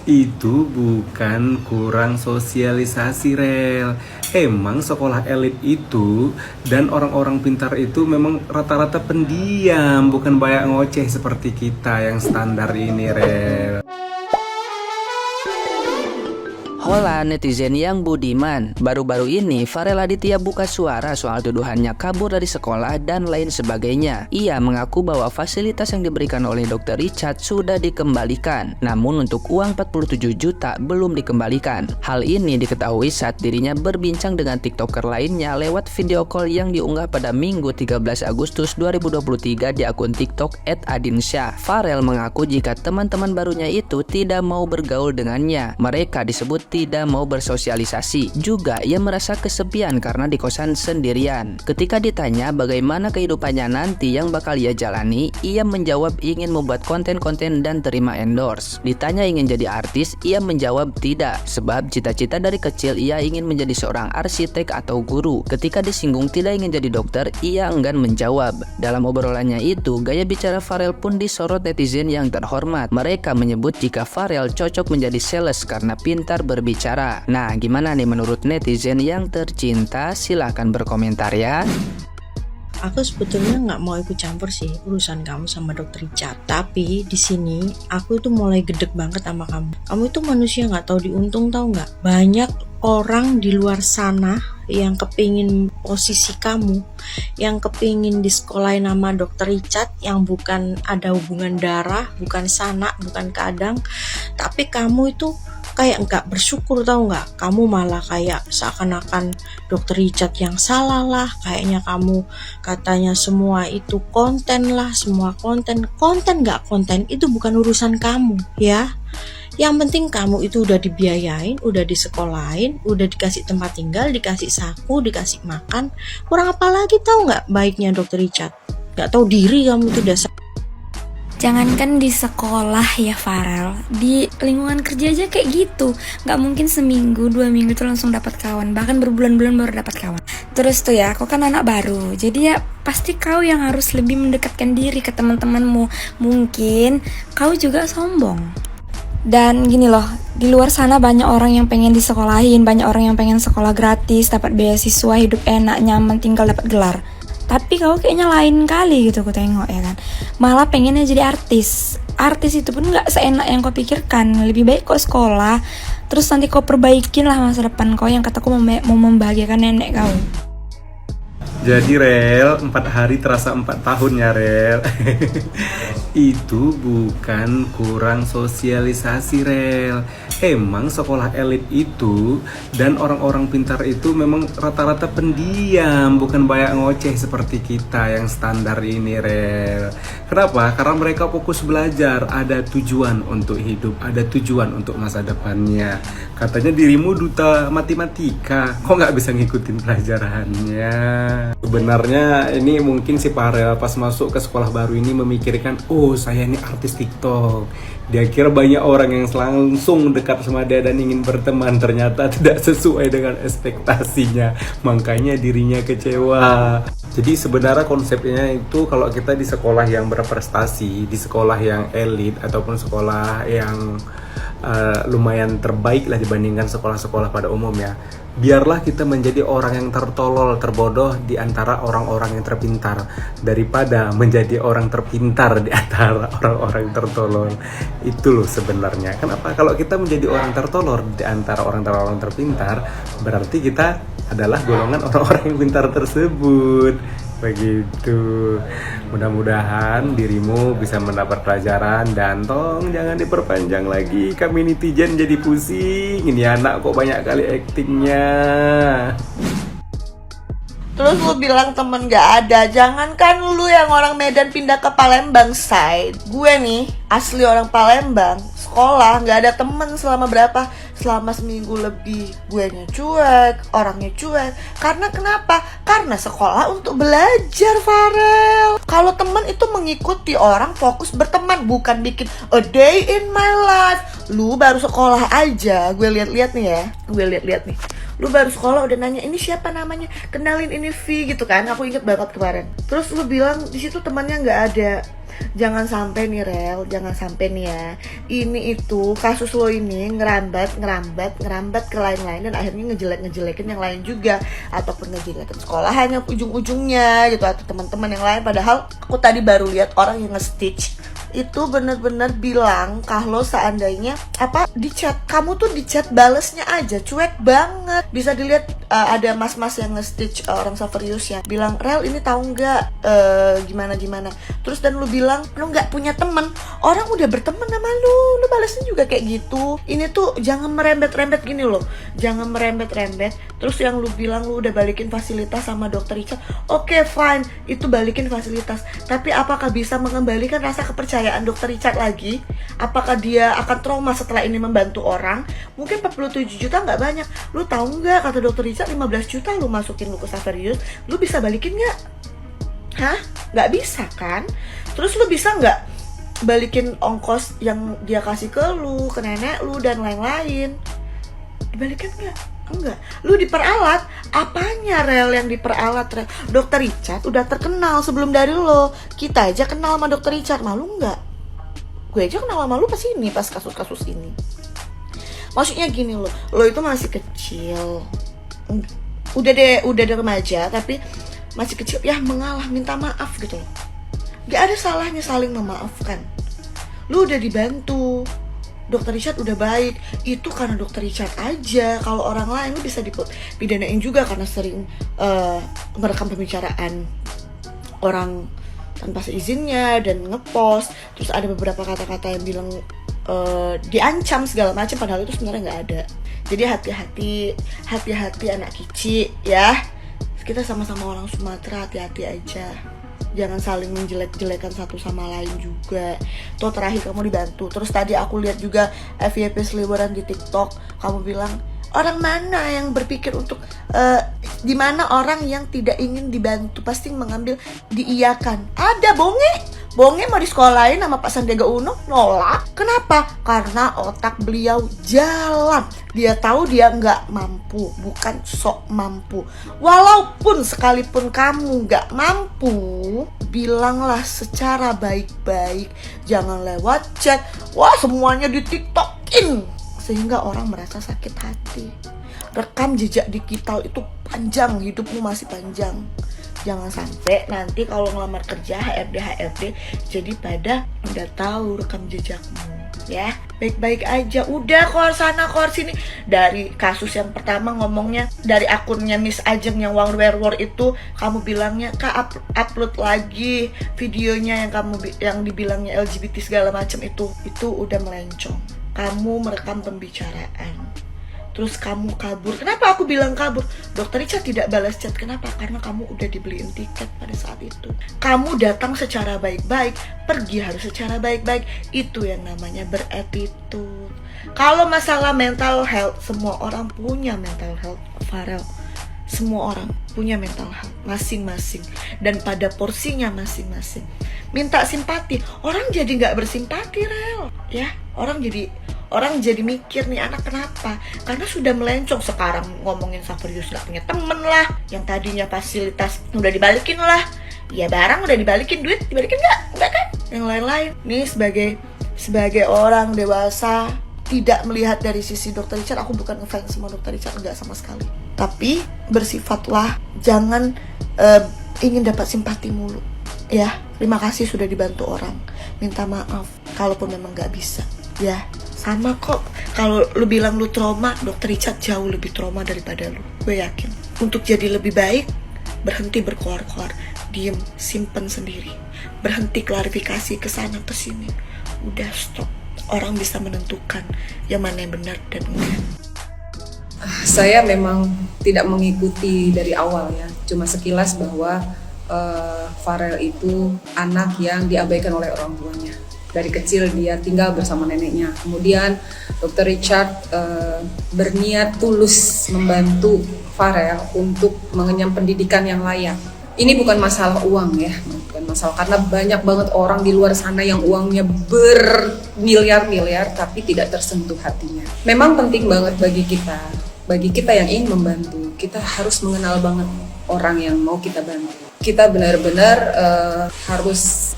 Itu bukan kurang sosialisasi, Rel. Emang sekolah elit itu dan orang-orang pintar itu memang rata-rata pendiam, bukan banyak ngoceh seperti kita yang standar ini, Rel. Hola netizen yang budiman, baru-baru ini Farel Aditya buka suara soal tuduhannya kabur dari sekolah dan lain sebagainya. Ia mengaku bahwa fasilitas yang diberikan oleh Dr. Richard sudah dikembalikan, namun untuk uang 47 juta belum dikembalikan. Hal ini diketahui saat dirinya berbincang dengan TikToker lainnya lewat video call yang diunggah pada Minggu 13 Agustus 2023 di akun TikTok @adinsyah. Farel mengaku jika teman-teman barunya itu tidak mau bergaul dengannya. Mereka disebut tidak mau bersosialisasi. Juga ia merasa kesepian karena di kosan sendirian. Ketika ditanya bagaimana kehidupannya nanti yang bakal ia jalani, ia menjawab ingin membuat konten-konten dan terima endorse. Ditanya ingin jadi artis, ia menjawab tidak, sebab cita-cita dari kecil ia ingin menjadi seorang arsitek atau guru. Ketika disinggung tidak ingin jadi dokter, ia enggan menjawab. Dalam obrolannya itu, gaya bicara Farel pun disorot netizen yang terhormat. Mereka menyebut jika Farel cocok menjadi sales karena pintar berbicara. Nah, gimana nih menurut netizen yang tercinta? Silahkan berkomentar ya. Aku sebetulnya nggak mau ikut campur sih urusan kamu sama Dokter Richard. Tapi di sini aku itu mulai gedek banget sama kamu. Kamu itu manusia nggak tahu diuntung, tahu nggak? Banyak orang di luar sana yang kepingin posisi kamu, yang kepingin disekolahin sama Dokter Richard, yang bukan ada hubungan darah, bukan sanak, bukan kadang, tapi kamu itu kayak nggak bersyukur, tahu nggak? Kamu malah kayak seakan-akan Dokter Richard yang salah lah. Kayaknya kamu katanya semua itu konten lah, semua konten nggak konten itu bukan urusan kamu ya. Yang penting kamu itu udah dibiayain, udah disekolahin, udah dikasih tempat tinggal, dikasih saku, dikasih makan. Kurang apa lagi, tahu nggak baiknya Dokter Richard? Nggak tahu diri kamu itu dasar. Jangankan di sekolah ya Farel, di lingkungan kerja aja kayak gitu. Gak mungkin seminggu, 2 minggu tuh langsung dapat kawan. Bahkan berbulan-bulan baru dapat kawan. Terus tuh ya, aku kan anak baru. Jadi ya pasti kau yang harus lebih mendekatkan diri ke teman-temanmu. Mungkin kau juga sombong. Dan gini loh, di luar sana banyak orang yang pengen disekolahin, banyak orang yang pengen sekolah gratis, dapat beasiswa, hidup enak, nyaman, tinggal dapat gelar. Tapi kau kayaknya lain kali gitu aku tengok ya kan. Malah pengennya jadi artis. Artis itu pun gak seenak yang kau pikirkan. Lebih baik kau sekolah, terus nanti kau perbaikin lah masa depan kau yang kataku mau membahagiakan nenek kau. Jadi Rel, 4 hari terasa 4 tahun ya Rel. Itu bukan kurang sosialisasi, Rel. Emang sekolah elit itu dan orang-orang pintar itu memang rata-rata pendiam, bukan banyak ngoceh seperti kita yang standar ini, Rel. Kenapa? Karena mereka fokus belajar, ada tujuan untuk hidup, ada tujuan untuk masa depannya. Katanya dirimu duta matematika, kok nggak bisa ngikutin pelajarannya? Sebenarnya ini mungkin si Farel pas masuk ke sekolah baru ini memikirkan, oh saya ini artis TikTok. Dia kira banyak orang yang langsung dekat sama dia dan ingin berteman, ternyata tidak sesuai dengan ekspektasinya. Makanya dirinya kecewa. Jadi sebenarnya konsepnya itu kalau kita di sekolah yang berprestasi, di sekolah yang elit ataupun sekolah yang lumayan terbaik lah dibandingkan sekolah-sekolah pada umumnya, biarlah kita menjadi orang yang tertolol, terbodoh di antara orang-orang yang terpintar daripada menjadi orang terpintar di antara orang-orang yang tertolol. Itu loh sebenarnya. Kenapa? Kalau kita menjadi orang tertolol di antara orang-orang terpintar, berarti kita adalah golongan orang-orang yang pintar tersebut. Begitu. Mudah-mudahan dirimu bisa mendapat pelajaran dan tolong jangan diperpanjang lagi. Kami netizen jadi pusing. Ini anak kok banyak kali aktingnya. Terus lu bilang temen gak ada. Jangankan lu yang orang Medan pindah ke Palembang side. Gue nih asli orang Palembang. Sekolah gak ada temen selama berapa? Selama seminggu lebih. Gue cuek, orangnya cuek. Karena kenapa? Karena sekolah untuk belajar, Farel. Kalau temen itu mengikuti orang fokus berteman, bukan bikin a day in my life. Lu baru sekolah aja. Gue lihat-lihat nih ya. Lu baru sekolah udah nanya ini siapa namanya, kenalin ini V gitu kan. Aku inget banget kemarin. Terus lu bilang di situ temannya nggak ada. Jangan sampai nih Rel, jangan sampai nih ya. Ini itu kasus lo ini ngerambat ke lain-lain dan akhirnya ngejelek-ngejelekin yang lain juga, ataupun ngejelekin sekolahannya ujung-ujungnya gitu, atau teman-teman yang lain. Padahal aku tadi baru lihat orang yang nge-stitch itu bener-bener bilang kalau seandainya di chat kamu tuh di chat balesnya aja cuek banget. Bisa dilihat ada mas-mas yang nge-stitch orang Saverius ya, bilang Rel ini tahu nggak gimana. Terus dan lu bilang lu nggak punya temen, orang udah berteman sama lu balesnya juga kayak gitu. Ini tuh jangan merembet-rembet gini loh, jangan merembet-rembet. Terus yang lu bilang lu udah balikin fasilitas sama dokter Richard, oke, fine, itu balikin fasilitas, tapi apakah bisa mengembalikan rasa kepercayaan dokter Richard lagi? Apakah dia akan trauma setelah ini membantu orang? Mungkin 47 juta nggak banyak. Lu tahu nggak, kata dokter Richard 15 juta lu masukin lu ke Saverius, lu bisa balikin nggak? Hah? Nggak bisa kan? Terus lu bisa nggak balikin ongkos yang dia kasih ke lu, ke nenek lu dan lain-lain? Dibalikin nggak? Enggak. Lu diperalat. Apanya Rel yang diperalat, Rel? Dokter Richard udah terkenal sebelum dari lo. Kita aja kenal sama dokter Richard, malu nggak? Gue aja kenal sama lu pas ini, pas kasus-kasus ini. Maksudnya gini lo itu masih kecil. Udah remaja tapi masih kecil ya, mengalah, minta maaf gitu loh. Gak ada salahnya saling memaafkan. Lu udah dibantu, dokter Richard udah baik, itu karena dokter Richard aja. Kalau orang lain lu bisa dipidanain juga karena sering merekam pembicaraan orang tanpa seizinnya dan ngepost. Terus ada beberapa kata-kata yang bilang diancam segala macam, padahal itu sebenarnya nggak ada. Jadi hati-hati anak kicik ya. Kita sama-sama orang Sumatera, hati-hati aja. Jangan saling menjelek-jelekan satu sama lain juga. Tuh terakhir kamu dibantu. Terus tadi aku lihat juga FYP seliweran di TikTok. Kamu bilang, orang mana yang berpikir untuk di mana orang yang tidak ingin dibantu pasti mengambil diiyakan. Ada Bonge mau disekolahin sama Pak Sandiaga Uno, nolak. Kenapa? Karena otak beliau jalan. Dia tahu dia nggak mampu, bukan sok mampu. Walaupun sekalipun kamu nggak mampu, bilanglah secara baik-baik. Jangan lewat chat. Wah, semuanya di TikTokin, sehingga orang merasa sakit hati. Rekam jejak digital itu panjang, hidupmu masih panjang. Jangan sampai nanti kalau ngelamar kerja HRD jadi pada udah tahu rekam jejakmu ya. Baik-baik aja, udah keluar sana keluar sini. Dari kasus yang pertama ngomongnya dari akunnya Miss Ajeng yang War itu, kamu bilangnya Kak upload lagi videonya yang dibilangnya LGBT segala macam itu udah melencong. Kamu merekam pembicaraan, terus kamu kabur. Kenapa aku bilang kabur? Dokter Richard tidak balas chat. Kenapa? Karena kamu udah dibeliin tiket pada saat itu. Kamu datang secara baik-baik, pergi harus secara baik-baik. Itu yang namanya beretitude. Kalau masalah mental health, semua orang punya mental health, Farel. Semua orang punya mental health masing-masing dan pada porsinya masing-masing. Minta simpati, orang jadi nggak bersimpati, Rel. Ya, orang jadi mikir nih anak kenapa? Karena sudah melencong. Sekarang ngomongin Saverius gak punya temen lah, yang tadinya fasilitas udah dibalikin lah, ya barang udah dibalikin, duit dibalikin nggak kan? Yang lain-lain. Nih sebagai orang dewasa, tidak melihat dari sisi dokter Richard. Aku bukan ngefans sama dokter Richard, enggak sama sekali. Tapi bersifatlah, jangan ingin dapat simpati mulu. Ya, terima kasih sudah dibantu orang. Minta maaf kalaupun memang nggak bisa. Ya, sama kok. Kalau lu bilang lu trauma, dokter Richard jauh lebih trauma daripada lu. Gue yakin. Untuk jadi lebih baik, berhenti berkoar-koar, diem, simpen sendiri. Berhenti klarifikasi ke sana ke sini. Udah stop. Orang bisa menentukan yang mana yang benar dan enggak. Saya memang tidak mengikuti dari awal ya. Cuma sekilas bahwa Farel itu anak yang diabaikan oleh orang tuanya. Dari kecil dia tinggal bersama neneknya. Kemudian Dr. Richard berniat tulus membantu Farel untuk mengenyam pendidikan yang layak. Ini bukan masalah uang ya, bukan masalah, karena banyak banget orang di luar sana yang uangnya bermiliar-miliar tapi tidak tersentuh hatinya. Memang penting banget bagi kita yang ingin membantu, kita harus mengenal banget orang yang mau kita bantu. kita benar-benar harus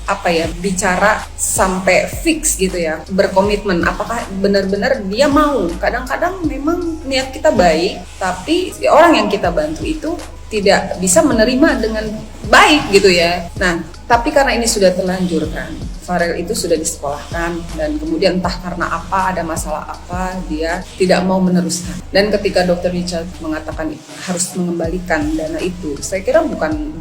bicara sampai fix gitu ya, berkomitmen apakah benar-benar dia mau. Kadang-kadang memang niat kita baik, tapi orang yang kita bantu itu tidak bisa menerima dengan baik gitu ya. Nah, tapi karena ini sudah terlanjur kan, Farel itu sudah disekolahkan dan kemudian entah karena apa, ada masalah apa, dia tidak mau meneruskan. Dan ketika Dr. Richard mengatakan harus mengembalikan dana itu, saya kira bukan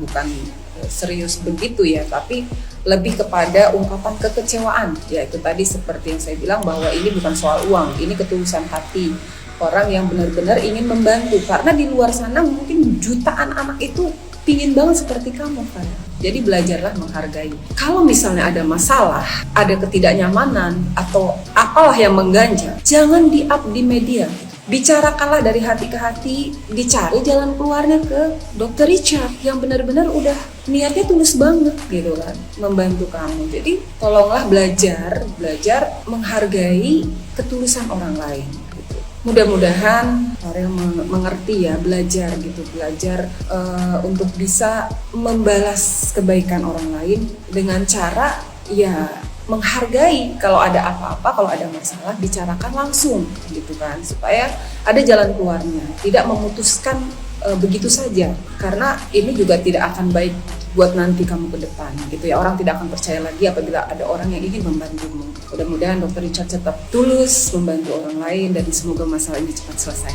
serius begitu ya, tapi lebih kepada ungkapan kekecewaan. Ya itu tadi seperti yang saya bilang bahwa ini bukan soal uang, ini ketulusan hati orang yang benar-benar ingin membantu. Karena di luar sana mungkin jutaan anak itu pingin banget seperti kamu kan. Jadi belajarlah menghargai. Kalau misalnya ada masalah, ada ketidaknyamanan atau apalah yang mengganjal, jangan di-up di media. Bicarakanlah dari hati ke hati, dicari jalan keluarnya ke Dr. Richard yang benar-benar udah niatnya tulus banget gitu kan, membantu kamu. Jadi tolonglah belajar menghargai ketulusan orang lain. Mudah-mudahan Farel mengerti ya, belajar untuk bisa membalas kebaikan orang lain dengan cara ya menghargai. Kalau ada apa-apa, kalau ada masalah, bicarakan langsung gitu kan, supaya ada jalan keluarnya, tidak memutuskan begitu saja, karena ini juga tidak akan baik buat nanti kamu ke depan gitu ya. Orang tidak akan percaya lagi apabila ada orang yang ingin membantumu. Mudah-mudahan Dr. Richard tetap tulus membantu orang lain dan semoga masalah ini cepat selesai.